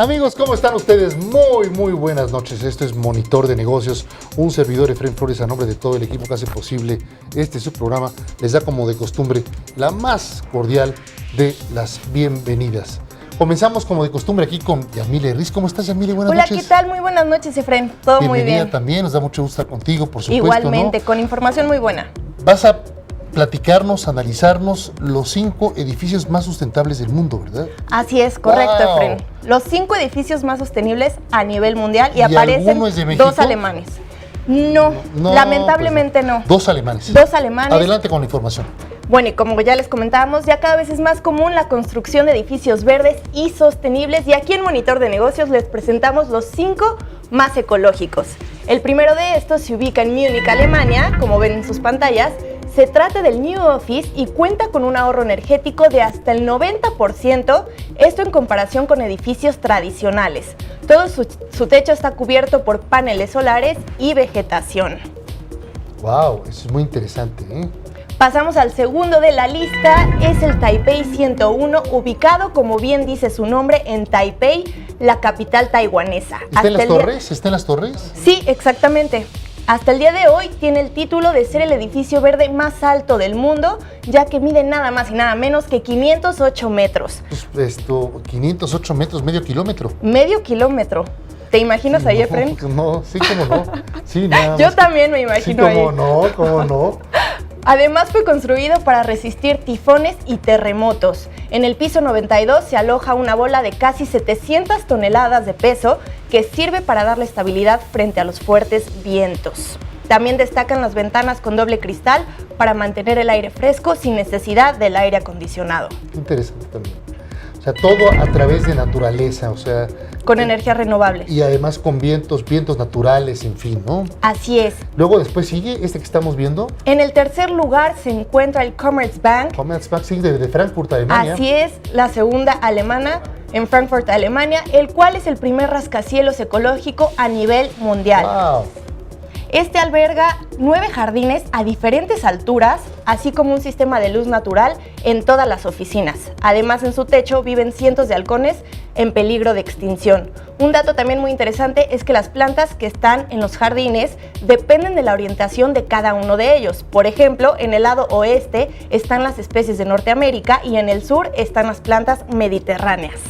Amigos, ¿cómo están ustedes? Muy buenas noches. Esto es Monitor de Negocios, un servidor Efraín Flores a nombre de todo el equipo que hace posible este su programa. Les da como de costumbre la más cordial de las bienvenidas. Comenzamos como de costumbre aquí con Yamile Riz. ¿Cómo estás, Yamile? Buenas noches. Hola, ¿qué tal? Muy buenas noches, Efraín. Todo muy bien. Bienvenida también, nos da mucho gusto estar contigo, por supuesto. Igualmente, ¿no? con información muy buena. Vas a platicarnos, analizarnos los 5 edificios más sustentables del mundo, ¿verdad? Así es, correcto, ¡Wow! Efraín. Los 5 edificios más sostenibles a nivel mundial y ¿Y aparecen alguno es de México? 2 alemanes. No, lamentablemente pues no. 2 alemanes. 2 alemanes. Adelante con la información. Bueno, y como ya les comentábamos, ya cada vez es más común la construcción de edificios verdes y sostenibles, y aquí en Monitor de Negocios les presentamos los 5 más ecológicos. El primero de estos se ubica en Múnich, Alemania, como ven en sus pantallas. Se trata del New Office y cuenta con un ahorro energético de hasta el 90%, esto en comparación con edificios tradicionales. Todo su techo está cubierto por paneles solares y vegetación. Wow, eso es muy interesante, ¿eh? Pasamos al segundo de la lista, es el Taipei 101, ubicado, como bien dice su nombre, en Taipei, la capital taiwanesa. ¿Está en las torres? ¿Está en las torres? Sí, exactamente. Hasta el día de hoy tiene el título de ser el edificio verde más alto del mundo, ya que mide nada más y nada menos que 508 metros. Pues 508 metros, medio kilómetro. Medio kilómetro. ¿Te imaginas ahí, Efraín? No, sí, cómo no. Sí, nada Yo más. también me imagino ahí. Sí, cómo no. Además fue construido para resistir tifones y terremotos. En el piso 92 se aloja una bola de casi 700 toneladas de peso que sirve para darle estabilidad frente a los fuertes vientos. También destacan las ventanas con doble cristal para mantener el aire fresco sin necesidad del aire acondicionado. Qué interesante también. O sea, todo a través de naturaleza, o sea... Con energías renovables. Y además con vientos naturales, en fin, ¿no? Así es. Luego después sigue este que estamos viendo. En el tercer lugar se encuentra el Commerzbank. Commerzbank, sí, de Frankfurt, Alemania. Así es, la segunda alemana en Frankfurt, Alemania, el cual es el primer rascacielos ecológico a nivel mundial. Wow. Este alberga 9 jardines a diferentes alturas, así como un sistema de luz natural en todas las oficinas. Además, en su techo viven cientos de halcones en peligro de extinción. Un dato también muy interesante es que las plantas que están en los jardines dependen de la orientación de cada uno de ellos. Por ejemplo, en el lado oeste están las especies de Norteamérica y en el sur están las plantas mediterráneas.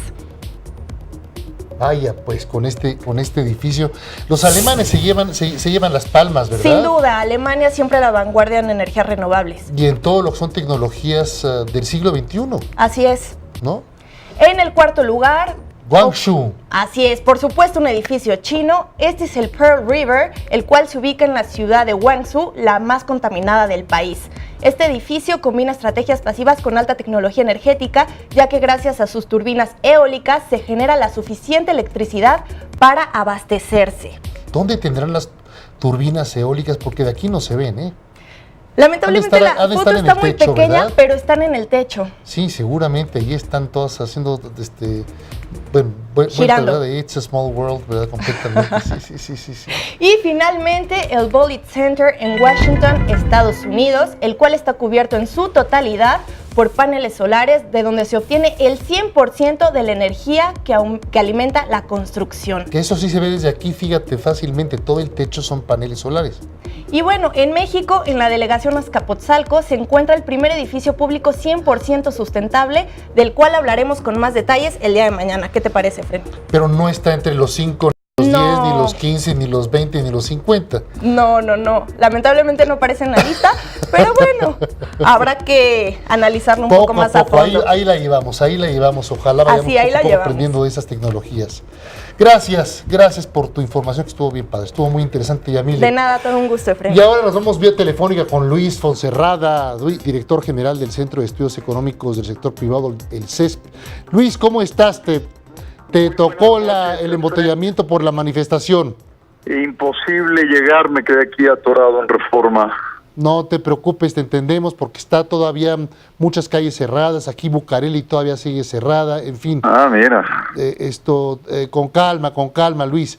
Vaya, pues con este edificio. Los alemanes se llevan las palmas, ¿verdad? Sin duda, Alemania siempre a la vanguardia en energías renovables. Y en todo lo que son tecnologías del siglo XXI. Así es. ¿No? En el cuarto lugar... Guangzhou. Así es, por supuesto un edificio chino. Este es el Pearl River, el cual se ubica en la ciudad de Guangzhou, la más contaminada del país. Este edificio combina estrategias pasivas con alta tecnología energética, ya que gracias a sus turbinas eólicas se genera la suficiente electricidad para abastecerse. ¿Dónde tendrán las turbinas eólicas? Porque de aquí no se ven, ¿eh? Lamentablemente la foto está muy pequeña, ¿verdad? pero están en el techo. Sí, seguramente, ahí están todas haciendo, girando. ¿verdad? It's a small world, ¿verdad? Completamente, sí. Y finalmente el Bullitt Center en Washington, Estados Unidos, el cual está cubierto en su totalidad por paneles solares, de donde se obtiene el 100% de la energía que alimenta la construcción. Que eso sí se ve desde aquí, fíjate, fácilmente, todo el techo son paneles solares. Y bueno, en México, en la delegación Azcapotzalco, se encuentra el primer edificio público 100% sustentable, del cual hablaremos con más detalles el día de mañana. ¿Qué te parece, Fred? Pero no está entre los 5, ni los 10, No. ni los 15, ni los 20, ni los 50. No. Lamentablemente no aparece en la lista, pero bueno, habrá que analizarlo un poco más a fondo. Ahí la llevamos, ojalá vayamos Así, ahí la poco llevamos. aprendiendo de esas tecnologías. Gracias por tu información, que estuvo bien padre, estuvo muy interesante, Yamile. De nada, todo un gusto, Efraín. Y ahora nos vamos vía telefónica con Luis Fonserrada, director general del Centro de Estudios Económicos del Sector Privado, el CESP. Luis, ¿cómo estás? ¿Te tocó el embotellamiento por la manifestación? Imposible llegar, me quedé aquí atorado en Reforma. No te preocupes, te entendemos, porque está todavía muchas calles cerradas, aquí Bucareli todavía sigue cerrada, en fin. Ah, mira. Con calma, Luis.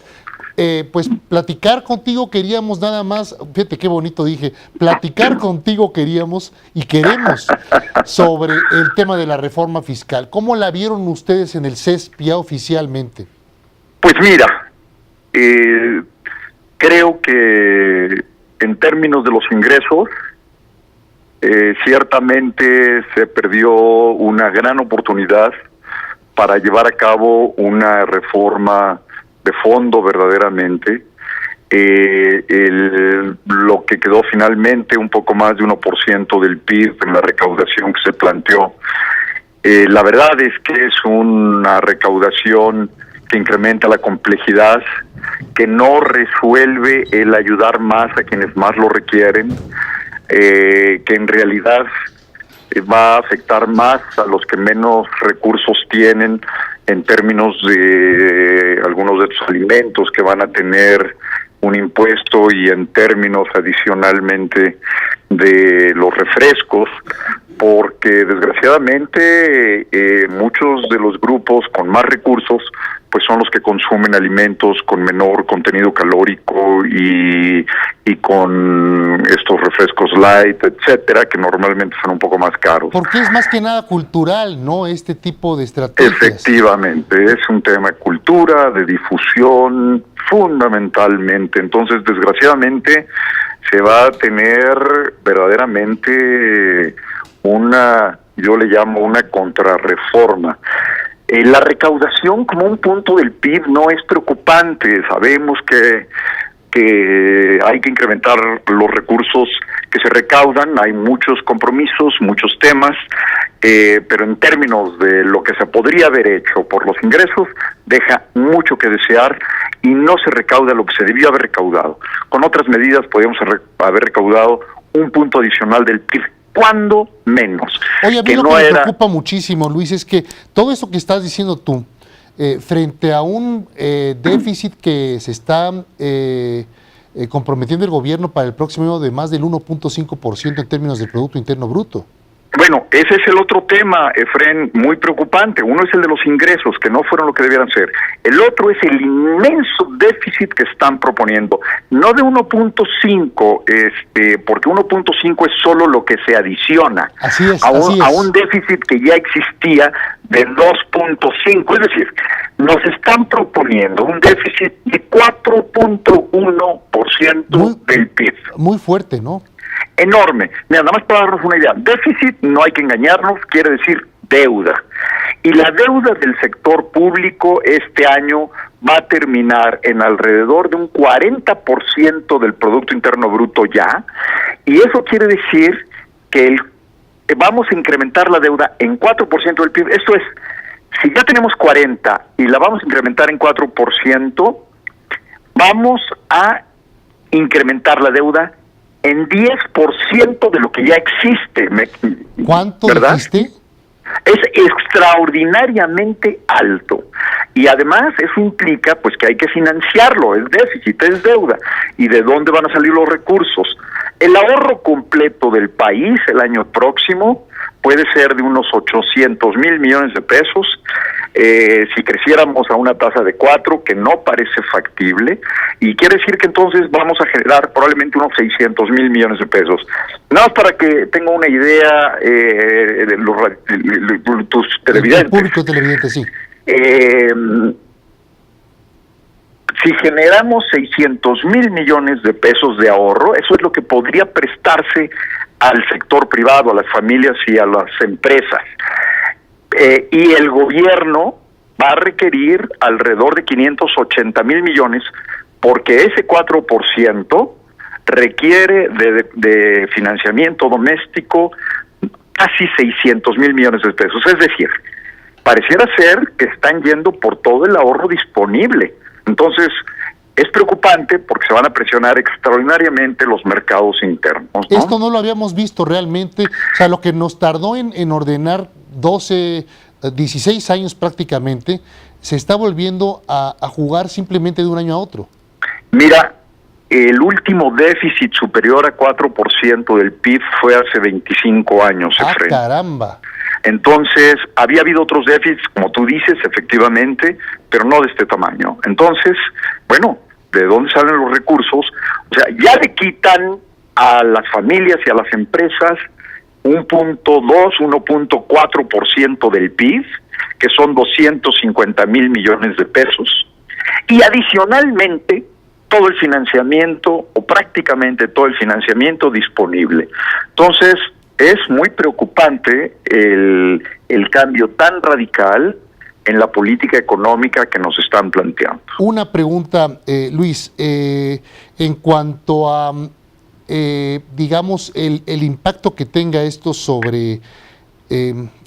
Pues platicar contigo queríamos nada más, fíjate qué bonito dije, platicar contigo queríamos y queremos sobre el tema de la reforma fiscal. ¿Cómo la vieron ustedes en el CESP ya oficialmente? Pues mira, creo que en términos de los ingresos, ciertamente se perdió una gran oportunidad para llevar a cabo una reforma de fondo verdaderamente. Lo que quedó finalmente un poco más de 1% del PIB en la recaudación que se planteó. La verdad es que es una recaudación que incrementa la complejidad, que no resuelve el ayudar más a quienes más lo requieren, que en realidad va a afectar más a los que menos recursos tienen en términos de algunos de estos alimentos que van a tener un impuesto y en términos adicionalmente de los refrescos, porque desgraciadamente muchos de los grupos con más recursos pues son los que consumen alimentos con menor contenido calórico y con estos refrescos light, etcétera, que normalmente son un poco más caros. Porque es más que nada cultural, ¿no? Este tipo de estrategias. Efectivamente, es un tema de cultura, de difusión, fundamentalmente. Entonces, desgraciadamente, se va a tener verdaderamente yo le llamo una contrarreforma. La recaudación como un punto del PIB no es preocupante. Sabemos que hay que incrementar los recursos que se recaudan, hay muchos compromisos, muchos temas, pero en términos de lo que se podría haber hecho por los ingresos, deja mucho que desear y no se recauda lo que se debió haber recaudado. Con otras medidas podríamos haber recaudado un punto adicional del PIB, cuando menos. Oye, a mí lo que me preocupa muchísimo, Luis, es que todo eso que estás diciendo tú, frente a un déficit que se está comprometiendo el gobierno para el próximo año de más del 1.5% en términos del Producto Interno Bruto. Bueno, ese es el otro tema, Efren, muy preocupante. Uno es el de los ingresos, que no fueron lo que debieran ser. El otro es el inmenso déficit que están proponiendo. No de 1.5, porque 1.5 es solo lo que se adiciona a un déficit que ya existía de 2.5. Es decir, nos están proponiendo un déficit de 4.1% del PIB. Muy fuerte, ¿no? Enorme. Mira, nada más para darnos una idea. Déficit, no hay que engañarnos, quiere decir deuda. Y la deuda del sector público este año va a terminar en alrededor de un 40% del Producto Interno Bruto ya. Y eso quiere decir que vamos a incrementar la deuda en 4% del PIB. Esto es, si ya tenemos 40 y la vamos a incrementar en 4%, vamos a incrementar la deuda en 10% de lo que ya existe. ¿Cuánto dijiste? Es extraordinariamente alto. Y además eso implica pues que hay que financiarlo, es déficit, es deuda. ¿Y de dónde van a salir los recursos? El ahorro completo del país el año próximo puede ser de unos 800,000 millones de pesos. Si creciéramos a una tasa de 4, que no parece factible, y quiere decir que entonces vamos a generar probablemente unos 600,000 millones de pesos. Nada más para que tenga una idea de tus televidentes. El público televidente, sí. Si generamos 600,000 millones de pesos de ahorro, eso es lo que podría prestarse al sector privado, a las familias y a las empresas. Y el gobierno va a requerir alrededor de 580,000 millones, porque ese 4% requiere de financiamiento doméstico casi 600,000 millones de pesos. Es decir, pareciera ser que están yendo por todo el ahorro disponible. Entonces, es preocupante porque se van a presionar extraordinariamente los mercados internos, ¿no? Esto no lo habíamos visto realmente. O sea, lo que nos tardó en ordenar 16 años prácticamente, se está volviendo a jugar simplemente de un año a otro. Mira, el último déficit superior a 4% del PIB fue hace 25 años. ¡Caramba! Entonces, había habido otros déficits, como tú dices, efectivamente, pero no de este tamaño. Entonces, bueno, ¿de dónde salen los recursos? O sea, ya le quitan a las familias y a las empresas 1.4% del PIB, que son 250,000 millones de pesos, y adicionalmente todo el financiamiento o prácticamente todo el financiamiento disponible. Entonces es muy preocupante el cambio tan radical en la política económica que nos están planteando. Una pregunta, Luis, en cuanto a, digamos, el impacto que tenga esto sobre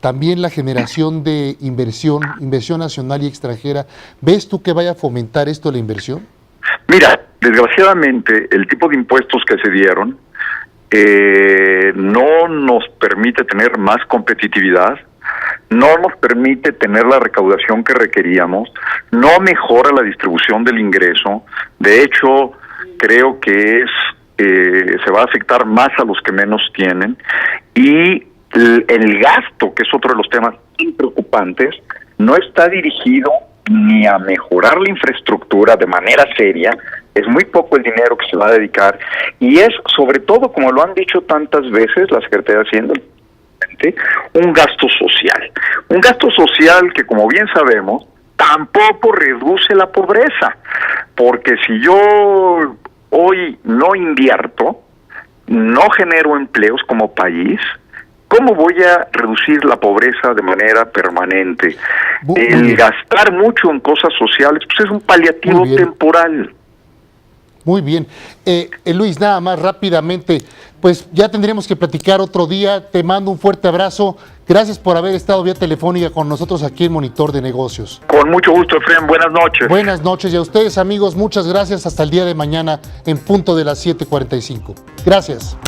también la generación de inversión nacional y extranjera, ¿ves tú que vaya a fomentar esto la inversión? Mira, desgraciadamente el tipo de impuestos que se dieron no nos permite tener más competitividad, no nos permite tener la recaudación que requeríamos, no mejora la distribución del ingreso. De hecho, creo que se va a afectar más a los que menos tienen, y el gasto, que es otro de los temas muy preocupantes, no está dirigido ni a mejorar la infraestructura de manera seria. Es muy poco el dinero que se va a dedicar, y es sobre todo, como lo han dicho tantas veces la Secretaría de Hacienda, un gasto social que, como bien sabemos, tampoco reduce la pobreza, porque si yo hoy no invierto, no genero empleos como país, ¿cómo voy a reducir la pobreza de manera permanente? El gastar mucho en cosas sociales pues es un paliativo temporal. Muy bien. Luis, nada más rápidamente, pues ya tendremos que platicar otro día. Te mando un fuerte abrazo. Gracias por haber estado vía telefónica con nosotros aquí en Monitor de Negocios. Con mucho gusto, Efraín. Buenas noches. Buenas noches. Y a ustedes, amigos, muchas gracias. Hasta el día de mañana en punto de las 7:45. Gracias.